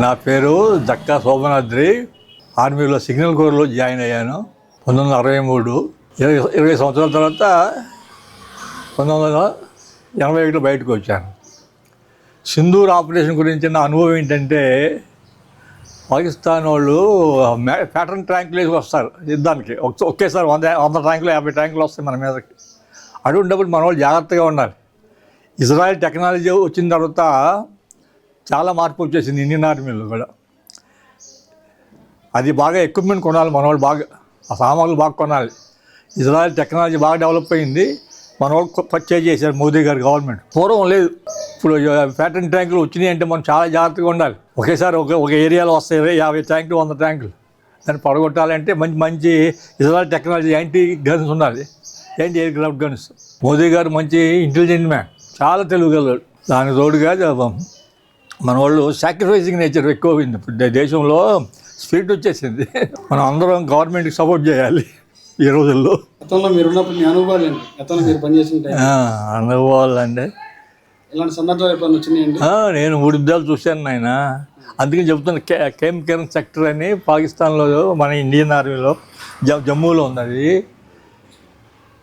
నా పేరు జక్కా శోభనాద్రి. ఆర్మీలో సిగ్నల్ కోర్లో జాయిన్ అయ్యాను 1963. 20 సంవత్సరాల తర్వాత 1981 బయటకు వచ్చాను. సింధూర్ ఆపరేషన్ గురించి నా అనుభవం ఏంటంటే, పాకిస్తాన్ వాళ్ళు ప్యాటర్న్ ట్యాంకులు వేసి వస్తారు యుద్ధానికి. ఒకేసారి 100 ట్యాంకులు 50 ట్యాంకులు వస్తాయి మన మీదకి. అటువంటిప్పుడు మన వాళ్ళు జాగ్రత్తగా ఉండాలి. ఇజ్రాయెల్ టెక్నాలజీ వచ్చిన తర్వాత చాలా మార్పు వచ్చేసింది ఇండియన్ ఆర్మీలో కూడా. అది బాగా ఎక్విప్మెంట్ కొనాలి, మన వాళ్ళు బాగా ఆ సామాన్లు బాగా కొనాలి. ఇజ్రాయెల్ టెక్నాలజీ బాగా డెవలప్ అయింది, మన వాళ్ళు పర్చేజ్ చేశారు మోదీ గారు గవర్నమెంట్. పూర్వం లేదు. ఇప్పుడు ప్యాటర్న్ ట్యాంకులు వచ్చినాయి అంటే మనం చాలా జాగ్రత్తగా ఉండాలి. ఒకేసారి ఒక ఏరియాలో వస్తాయి 50 ట్యాంకులు 100 ట్యాంకులు. దాన్ని పడగొట్టాలంటే మంచి ఇజ్రాయెల్ టెక్నాలజీ యాంటీ గన్స్ ఉండాలి, anti air craft guns. Modi గారు మంచి ఇంటెలిజెంట్ మ్యాన్, చాలా తెలివిగలరు. దానికి తోడుగా మన వాళ్ళు సాక్రిఫైసింగ్ నేచర్ ఎక్కువైంది. ఇప్పుడు దేశంలో స్పిరిట్ వచ్చేసింది. మనం అందరం గవర్నమెంట్కి సపోర్ట్ చేయాలి ఈ రోజుల్లో. గతంలో మీరు ఉన్నప్పుడు మీ అనుభవాలు ఏంటి? గతంలో మీరు పనిచేసిన అనుభవాలు అంటే ఇలాంటి సందర్భాలు ఎప్పుడైనా వచ్చినాయండి? నేను 3 యుద్ధాలు చూశాను నాయన. అందుకని చెప్తాను. కేమ్ సెక్టర్ అని పాకిస్తాన్లో, మన ఇండియన్ ఆర్మీలో జమ్మూలో ఉన్నది.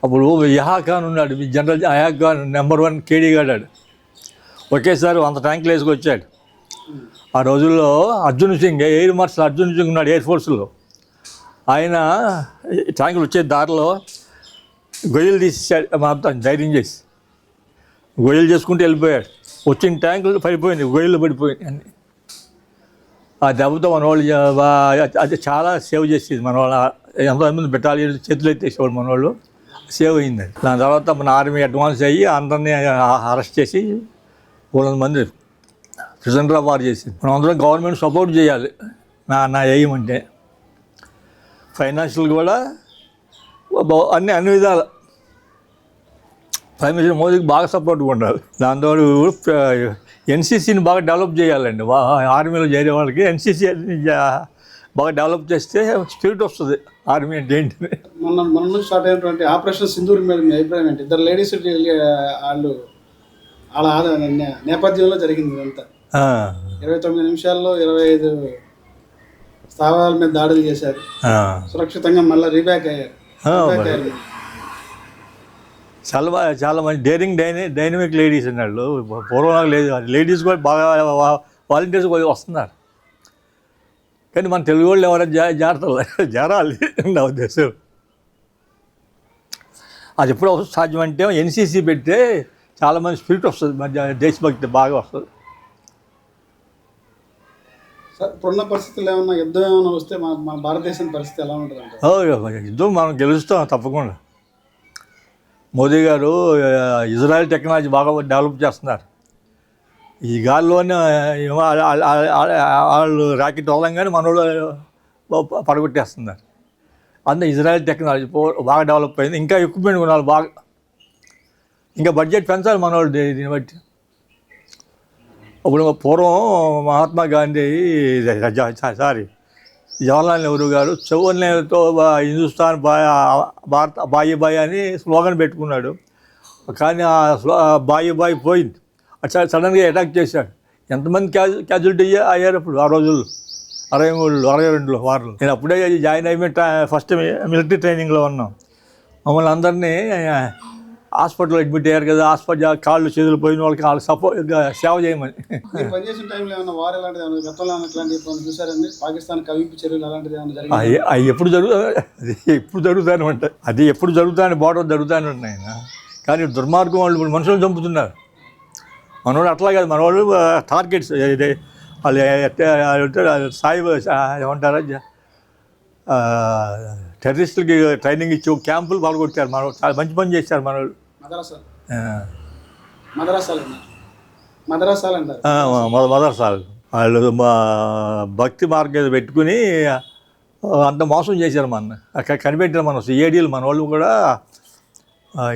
అప్పుడు యహా ఖాన్ ఉన్నాడు, జనరల్ యహా ఖాన్ నెంబర్ 1 కేడీ గాడాడు. ఒకేసారి 100 ట్యాంకులు వేసుకొచ్చాడు. ఆ రోజుల్లో అర్జున్ సింగ్, ఎయిర్ మార్షల్ అర్జున్ సింగ్ ఉన్నాడు ఎయిర్ ఫోర్స్లో. ఆయన ట్యాంకులు వచ్చే దారిలో గొయ్యలు తీసేసాడు, మాత్రం ధైర్యం చేసి గొయ్యలు చేసుకుంటూ వెళ్ళిపోయాడు. వచ్చిన ట్యాంకులు పడిపోయింది, గొయ్యలు పడిపోయింది అన్నీ. ఆ దెబ్బతో మన వాళ్ళు అది చాలా సేవ్ చేసేది. మన వాళ్ళు ఎంతోమంది బెటాలియన్ చేతులు ఎత్తేసేవాడు, మన వాళ్ళు సేవ్ అయింది. దాని తర్వాత మన ఆర్మీ అడ్వాన్స్ అయ్యి అందరినీ అరెస్ట్ చేసి 200 మంది ప్రిజనర్ ఆఫ్ వార్ చేసింది. మనం అందరం గవర్నమెంట్ సపోర్ట్ చేయాలి. నా ఎయిమ్ అంటే ఫైనాన్షియల్ కూడా అన్ని విధాలు ప్రైమ్ మినిస్టర్ మోదీకి బాగా సపోర్ట్గా ఉండాలి. దాంతో ఎన్సీసీని బాగా డెవలప్ చేయాలండి. ఆర్మీలో చేరే వాళ్ళకి ఎన్సీసీ బాగా డెవలప్ చేస్తే స్పిరిట్ వస్తుంది ఆర్మీ అంటే ఏంటి. మొన్న స్టార్ట్ అయినటువంటి ఆపరేషన్ సింధూర్ మీద మీ అభిప్రాయం ఏంటి? 2 లేడీస్ వాళ్ళ నేపథ్యంలో జరిగింది ఇదంతా. 29 నిమిషాల్లో 25 స్థావరాల మీద దాడులు చేశారు, సురక్షితంగా మళ్ళీ రీబ్యాక్ అయ్యారు. చాలా మంచి డైనమిక్ లేడీస్ అన్నాళ్ళు. పూర్వం లేదు, లేడీస్ కూడా బాగా వాలంటీర్స్ కూడా వస్తున్నారు. కానీ మన తెలుగు వాళ్ళు ఎవరైనా జారాలి నా ఉద్దేశం. అది ఎప్పుడు సాధ్యం అంటే ఎన్సీసీ పెడితే చాలామంది స్పిరిట్ వస్తుంది, మధ్య దేశభక్తి బాగా వస్తుంది. సార్, ఇప్పుడున్న పరిస్థితులు ఏమన్నా యుద్ధం ఏమైనా వస్తే మన భారతదేశం పరిస్థితి ఎలా ఉంటుంది? యుద్ధం మనం గెలుస్తాం తప్పకుండా. మోదీ గారు ఇజ్రాయెల్ టెక్నాలజీ బాగా డెవలప్ చేస్తున్నారు. ఈ గాల్లోనే వాళ్ళు రాకెట్ వదలంగానే మన వాళ్ళు పడగొట్టేస్తున్నారు. అందులో ఇజ్రాయెల్ టెక్నాలజీ బాగా డెవలప్ అయింది. ఇంకా ఎక్విప్మెంట్ కొనాలి బాగా, ఇంకా బడ్జెట్ పెంచాలి మన వాళ్ళు దీన్ని బట్టి. ఇప్పుడు పూర్వం మహాత్మా గాంధీ జవహర్లాల్ నెహ్రూ గారు చౌవన్లతో హిందుస్థాన్ భారత్ బాయి బాయి అని స్లోగన్ పెట్టుకున్నాడు. కానీ ఆ బాయి పోయింది. అట్లా సడన్గా అటాక్ చేశాడు. ఎంతమంది క్యాజువాలిటీ అయ్యారు అప్పుడు ఆ రోజుల్లో? 63, 62 వార్లు. నేను అప్పుడే జాయిన్ అయ్యి ఫస్ట్ మిలిటరీ ట్రైనింగ్లో ఉన్నాం. మమ్మల్ని అందరినీ హాస్పిటల్లో అడ్మిట్ అయ్యారు కదా, హాస్పిటల్ కాళ్ళు చేతులు పోయిన వాళ్ళకి వాళ్ళకి సేవ చేయమని. పనిచేసిన టైంలో ఏమైనా వార్ ఎలాంటిది గతంలో ఇట్లాంటివి చూసారండి? పాకిస్తాన్ కవింపు చర్యలు అలాంటిది ఏమైనా జరిగింది? అవి ఎప్పుడు జరుగుతానంటే అది ఎప్పుడు జరుగుతాను, బార్డర్ జరుగుతానే ఉన్నాయి. కానీ దుర్మార్గం వాళ్ళు ఇప్పుడు మనుషులు చంపుతున్నారు. మనవాడు అట్లా కాదు, మనవాడు టార్గెట్స్ వాళ్ళు సాయి ఏమంటారా, టెర్రరిస్టులకి ట్రైనింగ్ ఇచ్చి క్యాంపులు పాల్గొట్టారు. మన చాలా మంచి పని చేశారు మన వాళ్ళు. మదర్సాలు వాళ్ళు భక్తి మార్గం పెట్టుకుని అంత మోసం చేశారు. అక్కడ కనిపెట్టారు మన సిఐడీలు. మన వాళ్ళు కూడా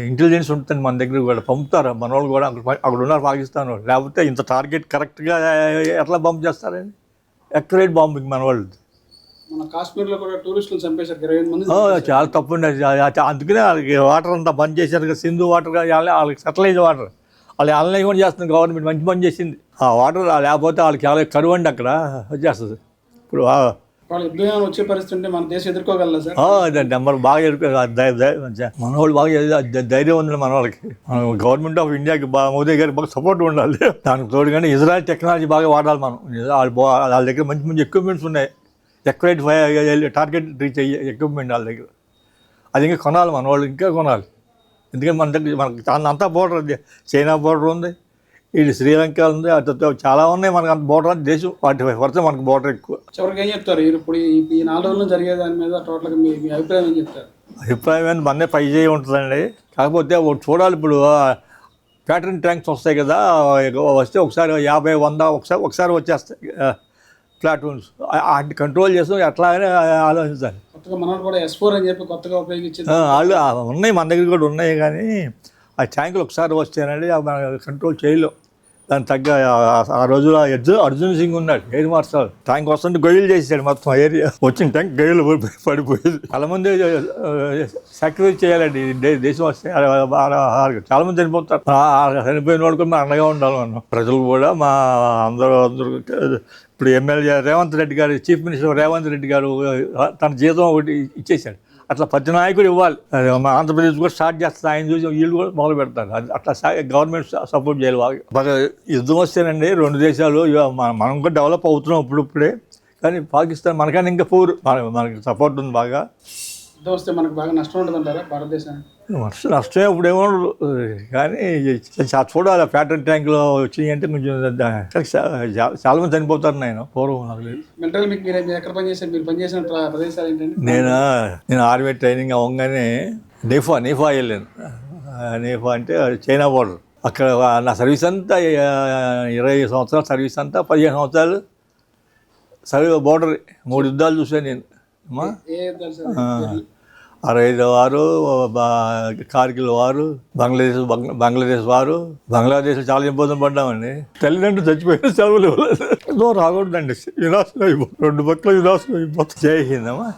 ఇంటెలిజెన్స్ ఉంటుంది మన దగ్గర కూడా, పంపుతారు మన వాళ్ళు కూడా. అక్కడ ఉన్నారు పాకిస్తాన్ వాళ్ళు. లేకపోతే ఇంత టార్గెట్ కరెక్ట్గా ఎట్లా బాంబు చేస్తారని ఎక్యురేట్ బాంబింగ్ మన వాళ్ళు. మన కాశ్మీర్లో కూడా టూరిస్టులు చంపేశారు 28 మంది. చాలా తప్పు ఉండేది. అందుకనే వాళ్ళకి వాటర్ అంతా బంద్ చేశారు కదా, సింధు వాటర్ వాళ్ళకి సటలైజ్ వాటర్ వాళ్ళు ఆన్లైన్ కూడా చేస్తుంది గవర్నమెంట్, మంచి పని చేసింది. ఆ వాటర్ లేకపోతే వాళ్ళకి కరువు అండి అక్కడ వచ్చేస్తుంది. ఇప్పుడు వాళ్ళు యుద్ధం ఏమైనా వచ్చే పరిస్థితి ఉంటే మన దేశం ఎదుర్కోగలరా సార్? అదండి మనం బాగా మన వాళ్ళు బాగా ధైర్యం ఉంది మన వాళ్ళకి. గవర్నమెంట్ ఆఫ్ ఇండియాకి మోదీ గారికి బాగా సపోర్ట్ ఉండాలి. దానికి తోడు కానీ ఇజ్రాయెల్ టెక్నాలజీ బాగా వాడాలి మనం. వాళ్ళ దగ్గర మంచి మంచి ఎక్విప్మెంట్స్ ఉన్నాయి, ఎక్వైట్ టార్గెట్ రీచ్ అయ్యే ఎక్విప్మెంట్ వాళ్ళ దగ్గర. అది ఇంకా కొనాలి, మన వాళ్ళు ఇంకా కొనాలి. ఎందుకంటే మన దగ్గర మనకి అంతా బోర్డర్ ఉంది, చైనా బోర్డర్ ఉంది, ఇది శ్రీలంక ఉంది, అటు చాలా ఉన్నాయి మనకు. అంత బోర్డర్ దేశం 45% మనకు బోర్డర్ ఎక్కువ. చివరికి ఏం చెప్తారు ఇప్పుడు ఈ 4 రోజుల్లో జరిగే దాని మీద టోటల్గా మీ అభిప్రాయం ఏం చెప్తారు? అభిప్రాయం ఏంటి, మన్నే పై చేయి ఉంటుందండి. కాకపోతే చూడాలి, ఇప్పుడు ప్యాటర్న్ ట్యాంక్స్ వస్తాయి కదా, వస్తే ఒకసారి 50, 100 ఒకసారి వచ్చేస్తాయి ప్లాటూన్స్. వాటిని కంట్రోల్ చేస్తాం ఎట్లాగనే ఆలోచించాలి. కొత్తగా మనం కూడా S4 అని చెప్పి కొత్తగా ఉపయోగించింది వాళ్ళు ఉన్నాయి, మన దగ్గర కూడా ఉన్నాయి. కానీ ఆ ట్యాంకులు ఒకసారి వస్తేనండి మన కంట్రోల్ చేయలేం. దానికి తగ్గ ఆ రోజులో అర్జున్ సింగ్ ఉన్నాడు ఎయిర్ మార్షల్. ట్యాంక్ వస్తుంటే గొయ్యలు చేసాడు, మొత్తం ఏరియా వచ్చిన ట్యాంక్ గొయ్యలు పడిపోయేది. చాలా మంది సాక్రిఫైస్ చేయాలండి దేశం వస్తే. చాలా మంది చనిపోతారు. చనిపోయిన వాడు కూడా అండగా ఉండాలి మనం. ప్రజలు కూడా అందరూ ఇప్పుడు ఎమ్మెల్యే రేవంత్ రెడ్డి గారు, చీఫ్ మినిస్టర్ రేవంత్ రెడ్డి గారు తన జీతం ఒకటి ఇచ్చేశాడు. అట్లా ప్రతి నాయకుడు ఇవ్వాలి. మా ఆంధ్రప్రదేశ్ కూడా స్టార్ట్ చేస్తారు, ఆయన చూసి వీళ్ళు కూడా మొదలు పెడతారు. అట్లా గవర్నమెంట్ సపోర్ట్ చేయాలి బాగా. యుద్ధం వస్తేనండి 2 దేశాలు మనం కూడా డెవలప్ అవుతున్నాం ఇప్పుడే. కానీ పాకిస్తాన్ మనకన్నా ఇంకా మనకి సపోర్ట్ ఉంది బాగా. యుద్ధం వస్తే మనకు బాగా నష్టం ఉంటుందంటారా భారతదేశానికి? నష్టమే ఇప్పుడేమో, కానీ చూడాలి. ప్యాటర్న్ ట్యాంక్లో వచ్చినాయి అంటే కొంచెం చాలా మంది చనిపోతారు. నేను పూర్వం నాకు లేదు. మెంటల్ మీకు మీరు ఎక్కడ పనిచేశారు? మీరు పనిచేసిన ప్రదేశాలు ఏంటంటే? నేను ఆర్మీ ట్రైనింగ్ అవ్వగానే నేఫా వెళ్ళాను. నేఫా అంటే చైనా బోర్డర్. అక్కడ నా సర్వీస్ అంతా 20 సంవత్సరాల సర్వీస్ అంతా 15 సంవత్సరాలు బోర్డర్. 3 యుద్ధాలు చూసాను నేను. 65 వారు, కార్గిల్ వారు, బంగ్లాదేశ్ వారు. బంగ్లాదేశ్ చాలా ఇబ్బందులు పడ్డామండి. తల్లిదండ్రులు చచ్చిపోయిన సెలవులు రాకూడదండి, వినాశనం అయిపోతుంది. 2 పక్కల వినాశనం అయిపోతుంది. జై హింద్ అమ్మా.